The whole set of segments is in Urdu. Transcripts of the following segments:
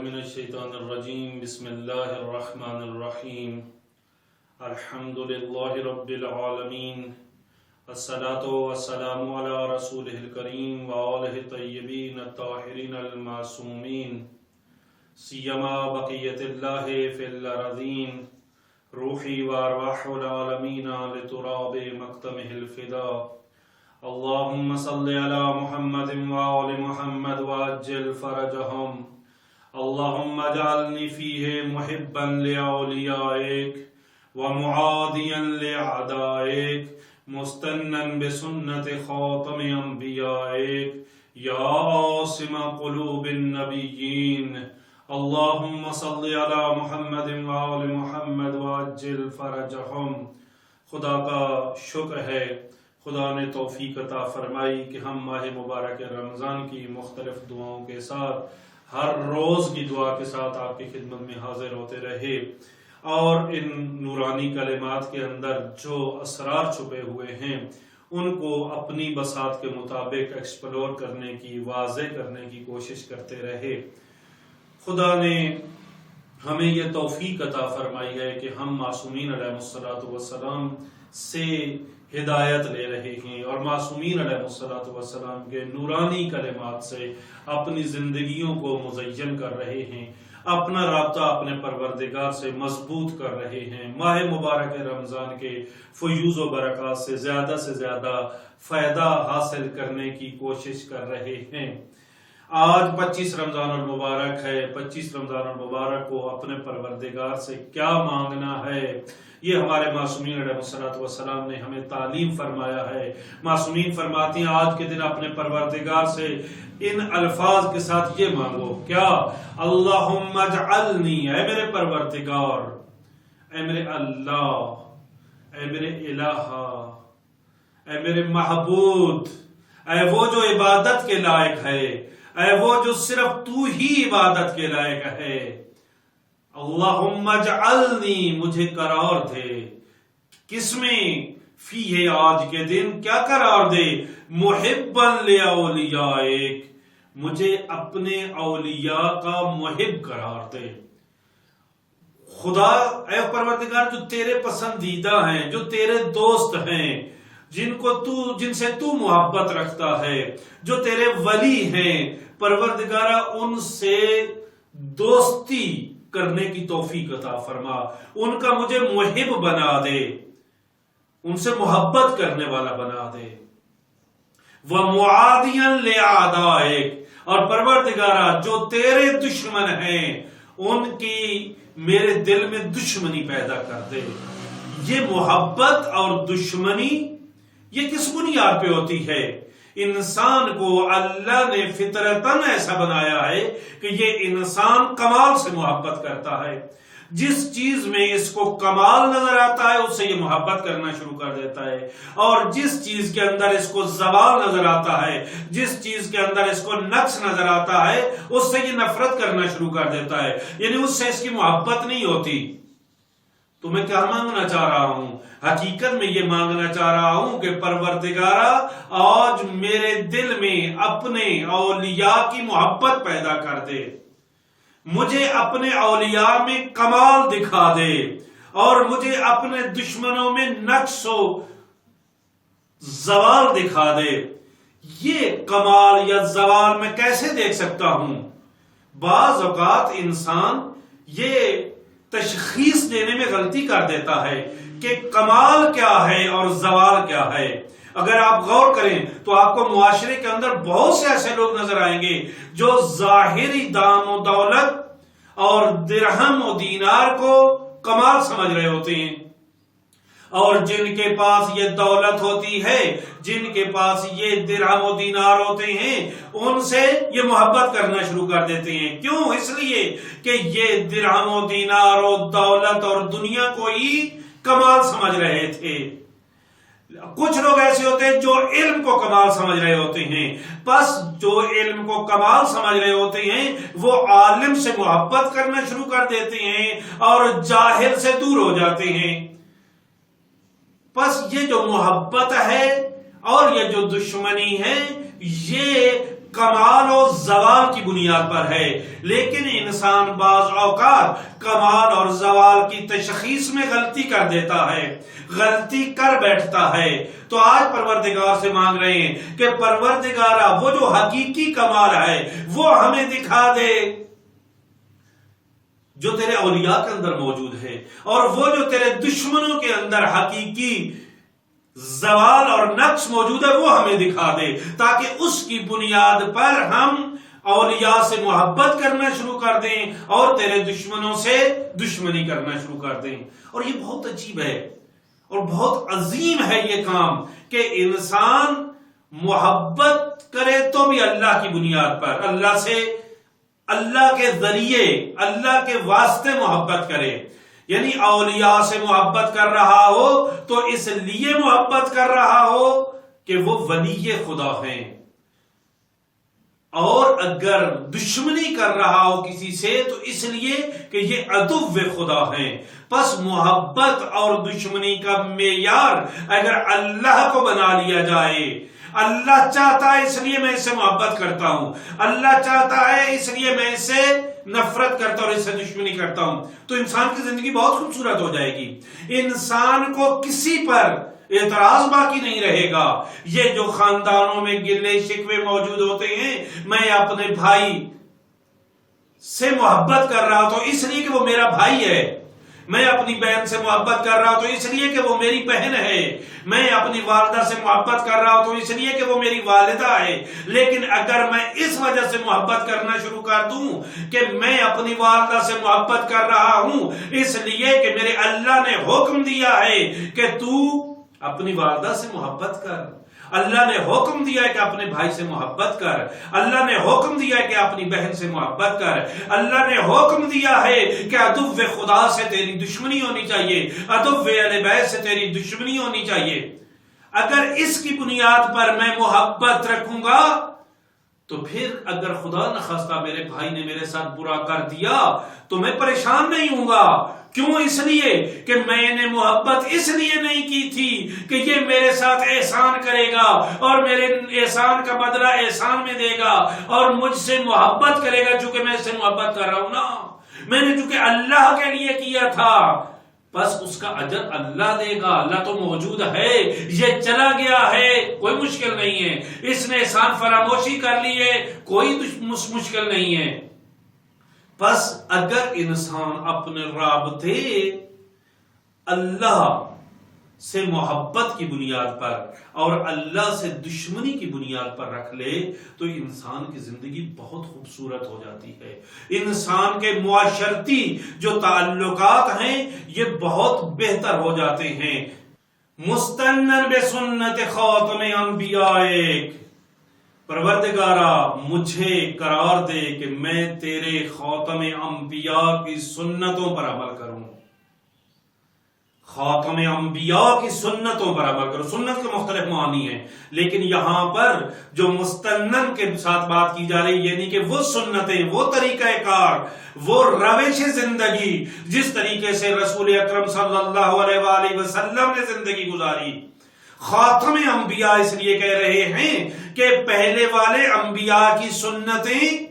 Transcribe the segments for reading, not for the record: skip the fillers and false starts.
من الشیطان الرجیم بسم اللہ الرحمن الرحیم الحمد للہ رب العالمین الصلاة والسلام علی رسولہ الکریم وآلہ طیبین الطاہرین المعصومین سیما بقیت اللہ فی الارضین روحی وارواح العالمین لتراب مقتمہ الفدا اللہم صلی علی محمد وآل محمد وعجل فرجہم اللہم اجعلنی فیہ محبا لأولیائک ومعادیا لأعدائک مستنا بسنت خاتم انبیائک یا عاصم قلوب النبیین اللہم صلی علی محمد وآل محمد وعجل فرجہم۔ خدا کا شکر ہے، خدا نے توفیق عطا فرمائی کہ ہم ماہ مبارک رمضان کی مختلف دعاؤں کے ساتھ ہر روز کی دعا کے ساتھ آپ کی خدمت میں حاضر ہوتے رہے اور ان نورانی کلمات کے اندر جو اسرار چھپے ہوئے ہیں ان کو اپنی بساط کے مطابق ایکسپلور کرنے کی، واضح کرنے کی کوشش کرتے رہے۔ خدا نے ہمیں یہ توفیق عطا فرمائی ہے کہ ہم معصومین علیہ السلام سے ہدایت لے رہے ہیں اور معصومین علیہ السلام کے نورانی کلمات سے اپنی زندگیوں کو مزین کر رہے ہیں، اپنا رابطہ اپنے پروردگار سے مضبوط کر رہے ہیں، ماہ مبارک رمضان کے فیوز و برکات سے زیادہ فائدہ حاصل کرنے کی کوشش کر رہے ہیں۔ آج 25 رمضان المبارک ہے۔ 25 رمضان المبارک کو اپنے پروردگار سے کیا مانگنا ہے، یہ ہمارے معصومین علیہ السلام نے ہمیں تعلیم فرمایا ہے۔ معصومین فرماتی ہیں آج کے دن اپنے پروردگار سے ان الفاظ کے ساتھ یہ مانگو، کیا؟ اللہم اجعلنی، اے میرے پروردگار، اے میرے اللہ، اے میرے الہ، اے میرے محبوب، اے وہ جو عبادت کے لائق ہے، اے وہ جو صرف تو ہی عبادت کے لائق ہے، اللہم اجعلنی، مجھے قرار دے، کس میں؟ فیہ، آج کے دن کیا قرار دے؟ محبا لأولیائک، مجھے اپنے اولیاء کا محب قرار دے۔ خدا اے پروردگار جو تیرے پسندیدہ ہیں، جو تیرے دوست ہیں، جن سے تو محبت رکھتا ہے، جو تیرے ولی ہیں، پروردگارہ ان سے دوستی کرنے کی توفیق عطا فرما، ان کا مجھے محب بنا دے، ان سے محبت کرنے والا بنا دے۔ وَمُعَادِيًا لِأَعْدَائِكَ، اور پروردگارہ جو تیرے دشمن ہیں ان کی میرے دل میں دشمنی پیدا کر دے۔ یہ محبت اور دشمنی یہ کس بنیاد پہ ہوتی ہے؟ انسان کو اللہ نے فطرتاً ایسا بنایا ہے کہ یہ انسان کمال سے محبت کرتا ہے۔ جس چیز میں اس کو کمال نظر آتا ہے اس سے یہ محبت کرنا شروع کر دیتا ہے، اور جس چیز کے اندر اس کو زوال نظر آتا ہے، جس چیز کے اندر اس کو نقص نظر آتا ہے اس سے یہ نفرت کرنا شروع کر دیتا ہے، یعنی اس سے اس کی محبت نہیں ہوتی۔ تو میں کیا مانگنا چاہ رہا ہوں؟ حقیقت میں یہ مانگنا چاہ رہا ہوں کہ پروردگارہ آج میرے دل میں اپنے اولیاء کی محبت پیدا کر دے، مجھے اپنے اولیاء میں کمال دکھا دے، اور مجھے اپنے دشمنوں میں نقص و زوال دکھا دے۔ یہ کمال یا زوال میں کیسے دیکھ سکتا ہوں؟ بعض اوقات انسان یہ تشخیص دینے میں غلطی کر دیتا ہے کہ کمال کیا ہے اور زوال کیا ہے۔ اگر آپ غور کریں تو آپ کو معاشرے کے اندر بہت سے ایسے لوگ نظر آئیں گے جو ظاہری دام و دولت اور درہم و دینار کو کمال سمجھ رہے ہوتے ہیں، اور جن کے پاس یہ دولت ہوتی ہے، جن کے پاس یہ درہم و دینار ہوتے ہیں، ان سے یہ محبت کرنا شروع کر دیتے ہیں۔ کیوں؟ اس لیے کہ یہ درہم و دینار و دولت اور دنیا کو ہی کمال سمجھ رہے تھے۔ کچھ لوگ ایسے ہوتے ہیں جو علم کو کمال سمجھ رہے ہوتے ہیں، بس جو علم کو کمال سمجھ رہے ہوتے ہیں وہ عالم سے محبت کرنا شروع کر دیتے ہیں اور جاہل سے دور ہو جاتے ہیں۔ بس یہ جو محبت ہے اور یہ جو دشمنی ہے یہ کمال و زوال کی بنیاد پر ہے، لیکن انسان بعض اوقات کمال اور زوال کی تشخیص میں غلطی کر دیتا ہے، غلطی کر بیٹھتا ہے۔ تو آج پروردگار سے مانگ رہے ہیں کہ پروردگارا وہ جو حقیقی کمال ہے وہ ہمیں دکھا دے جو تیرے اولیاء کے اندر موجود ہے، اور وہ جو تیرے دشمنوں کے اندر حقیقی زوال اور نقص موجود ہے وہ ہمیں دکھا دے، تاکہ اس کی بنیاد پر ہم اولیاء سے محبت کرنا شروع کر دیں اور تیرے دشمنوں سے دشمنی کرنا شروع کر دیں۔ اور یہ بہت عجیب ہے اور بہت عظیم ہے یہ کام کہ انسان محبت کرے تو بھی اللہ کی بنیاد پر، اللہ سے، اللہ کے ذریعے، اللہ کے واسطے محبت کرے، یعنی اولیاء سے محبت کر رہا ہو تو اس لیے محبت کر رہا ہو کہ وہ ولی خدا ہیں، اور اگر دشمنی کر رہا ہو کسی سے تو اس لیے کہ یہ عدو خدا ہیں۔ پس محبت اور دشمنی کا معیار اگر اللہ کو بنا لیا جائے، اللہ چاہتا ہے اس لیے میں اس سے محبت کرتا ہوں، اللہ چاہتا ہے اس لیے میں اس سے نفرت کرتا ہوں اور اس سے دشمنی کرتا ہوں، تو انسان کی زندگی بہت خوبصورت ہو جائے گی۔ انسان کو کسی پر اعتراض باقی نہیں رہے گا۔ یہ جو خاندانوں میں گلے شکوے موجود ہوتے ہیں، میں اپنے بھائی سے محبت کر رہا تو اس لیے کہ وہ میرا بھائی ہے، میں اپنی بہن سے محبت کر رہا ہوں تو اس لیے کہ وہ میری بہن ہے، میں اپنی والدہ سے محبت کر رہا ہوں تو اس لیے کہ وہ میری والدہ ہے۔ لیکن اگر میں اس وجہ سے محبت کرنا شروع کر دوں کہ میں اپنی والدہ سے محبت کر رہا ہوں اس لیے کہ میرے اللہ نے حکم دیا ہے کہ تو اپنی والدہ سے محبت کر، اللہ نے حکم دیا ہے کہ اپنے بھائی سے محبت کر، اللہ نے حکم دیا ہے کہ اپنی بہن سے محبت کر، اللہ نے حکم دیا ہے کہ عدو خدا سے تیری دشمنی ہونی چاہیے، عدو اہل بیت سے تیری دشمنی ہونی چاہیے، اگر اس کی بنیاد پر میں محبت رکھوں گا تو پھر اگر خدا نخواستہ میرے بھائی نے میرے ساتھ برا کر دیا تو میں پریشان نہیں ہوں گا۔ کیوں؟ اس لیے کہ میں نے محبت اس لیے نہیں کی تھی کہ یہ میرے ساتھ احسان کرے گا اور میرے احسان کا بدلہ احسان میں دے گا اور مجھ سے محبت کرے گا، چونکہ میں اس سے محبت کر رہا ہوں نا، میں نے چونکہ اللہ کے لیے کیا تھا، بس اس کا اجر اللہ دے گا۔ اللہ تو موجود ہے، یہ چلا گیا ہے، کوئی مشکل نہیں ہے، اس نے احسان فراموشی کر لی ہے، کوئی مشکل نہیں ہے۔ بس اگر انسان اپنے رابطے اللہ سے محبت کی بنیاد پر اور اللہ سے دشمنی کی بنیاد پر رکھ لے تو انسان کی زندگی بہت خوبصورت ہو جاتی ہے۔ انسان کے معاشرتی جو تعلقات ہیں یہ بہت بہتر ہو جاتے ہیں۔ مستنن بسنت خاتم انبیاء، پروردگارا مجھے قرار دے کہ میں تیرے خاتم انبیاء کی سنتوں پر عمل کروں، خاتم انبیاء کی سنتوں پر عمل کروں۔ سنت کے مختلف معنی ہیں، لیکن یہاں پر جو مستنن کے ساتھ بات کی جا رہی یعنی کہ وہ سنتیں، وہ طریقہ کار، وہ روش زندگی جس طریقے سے رسول اکرم صلی اللہ علیہ وآلہ وسلم نے زندگی گزاری۔ خاتم انبیاء اس لیے کہہ رہے ہیں کہ پہلے والے انبیاء کی سنتیں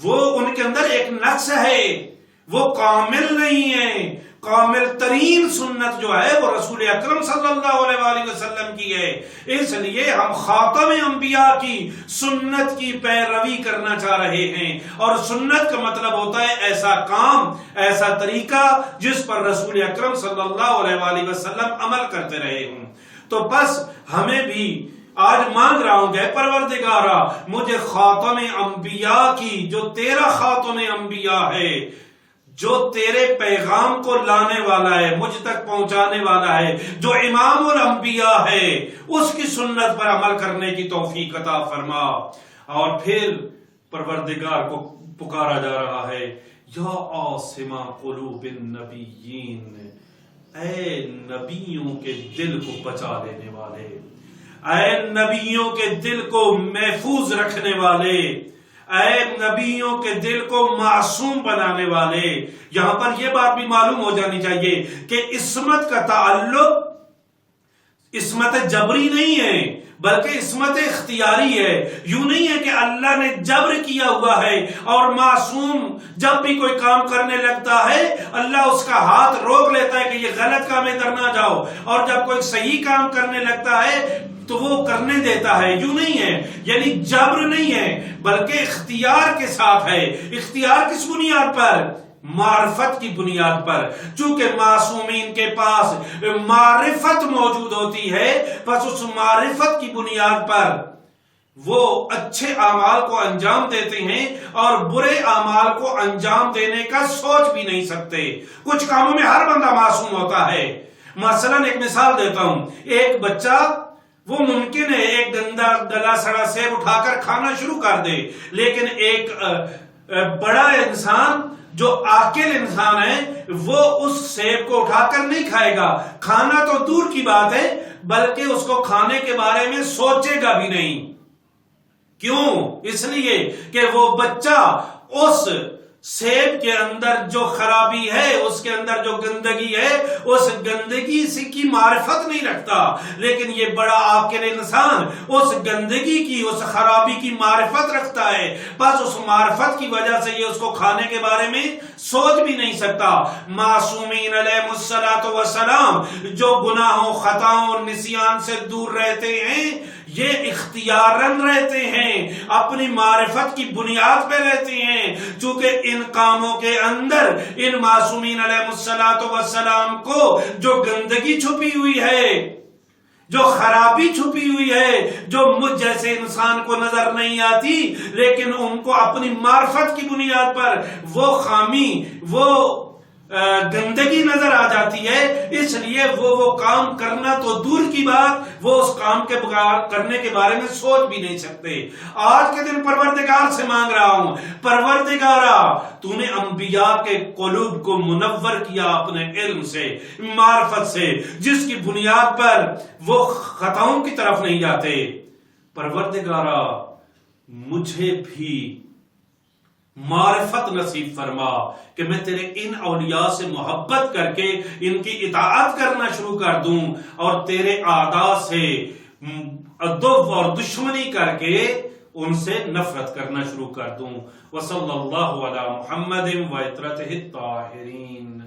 وہ ان کے اندر ایک نقص ہے، وہ کامل نہیں ہے۔ کامل ترین سنت جو ہے وہ رسول اکرم صلی اللہ علیہ وآلہ وسلم کی ہے، اس لیے ہم خاتم انبیاء کی سنت کی پیروی کرنا چاہ رہے ہیں۔ اور سنت کا مطلب ہوتا ہے ایسا کام، ایسا طریقہ جس پر رسول اکرم صلی اللہ علیہ وآلہ وسلم عمل کرتے رہے ہوں۔ تو بس ہمیں بھی آج مانگ رہا ہوں کہ پروردگارا مجھے خاتم انبیاء کی، جو تیرا خاتم انبیاء ہے، جو تیرے پیغام کو لانے والا ہے، مجھ تک پہنچانے والا ہے، جو امام الانبیاء ہے، اس کی سنت پر عمل کرنے کی توفیق عطا فرما۔ اور پھر پروردگار کو پکارا جا رہا ہے، یا عاصم قلوب النبیین، اے نبیوں کے دل کو بچا لینے والے، اے نبیوں کے دل کو محفوظ رکھنے والے، اے نبیوں کے دل کو معصوم بنانے والے۔ یہاں پر یہ بات بھی معلوم ہو جانی چاہیے کہ عصمت کا تعلق عصمت جبری نہیں ہے بلکہ عصمت اختیاری ہے. یوں نہیں ہے کہ اللہ نے جبر کیا ہوا ہے اور معصوم جب بھی کوئی کام کرنے لگتا ہے اللہ اس کا ہاتھ روک لیتا ہے کہ یہ غلط کام ہے ادھر نہ جاؤ، اور جب کوئی صحیح کام کرنے لگتا ہے تو وہ کرنے دیتا ہے. یوں نہیں ہے، یعنی جبر نہیں ہے بلکہ اختیار کے ساتھ ہے. اختیار کس بنیاد پر؟ معرفت کی بنیاد پر. چونکہ معصومین کے پاس معرفت موجود ہوتی ہے، بس اس معرفت کی بنیاد پر وہ اچھے اعمال کو انجام دیتے ہیں اور برے اعمال کو انجام دینے کا سوچ بھی نہیں سکتے. کچھ کاموں میں ہر بندہ معصوم ہوتا ہے. مثلا ایک مثال دیتا ہوں. ایک بچہ وہ ممکن ہے ایک گندا گلا سڑا سیب اٹھا کر کھانا شروع کر دے، لیکن ایک بڑا انسان جو عاقل انسان ہے وہ اس سیب کو اٹھا کر نہیں کھائے گا. کھانا تو دور کی بات ہے بلکہ اس کو کھانے کے بارے میں سوچے گا بھی نہیں. کیوں؟ اس لیے کہ وہ بچہ اس سیب کے اندر جو خرابی ہے، اس کے اندر جو گندگی ہے، اس گندگی سے کی معرفت نہیں رکھتا. لیکن یہ بڑا عاقل انسان اس گندگی کی، اس خرابی کی معرفت رکھتا ہے. بس اس معرفت کی وجہ سے یہ اس کو کھانے کے بارے میں سوچ بھی نہیں سکتا. معصومین علیہ الصلوۃ والسلام جو گناہوں، خطاؤں اور نسیان سے دور رہتے ہیں، یہ اختیاراً رہتے ہیں، اپنی معرفت کی بنیاد پہ رہتے ہیں. چونکہ ان کاموں کے اندر ان معصومین علیہ الصلوۃ والسلام کو جو گندگی چھپی ہوئی ہے، جو خرابی چھپی ہوئی ہے، جو مجھ جیسے انسان کو نظر نہیں آتی، لیکن ان کو اپنی معرفت کی بنیاد پر وہ خامی، وہ گندگی نظر آ جاتی ہے. اس لیے وہ کام کرنا تو دور کی بات، وہ اس کام کے کرنے کے بارے میں سوچ بھی نہیں سکتے. آج کے دن پروردگار سے مانگ رہا ہوں، پروردگارا تو نے انبیاء کے قلوب کو منور کیا اپنے علم سے، معرفت سے، جس کی بنیاد پر وہ خطاؤں کی طرف نہیں جاتے. پروردگارا مجھے بھی معرفت نصیب فرما کہ میں تیرے ان اولیاء سے محبت کر کے ان کی اطاعت کرنا شروع کر دوں اور تیرے اعداء سے عدو اور دشمنی کر کے ان سے نفرت کرنا شروع کر دوں. وصلی اللہ علی محمد و عطرتہ الطاہرین.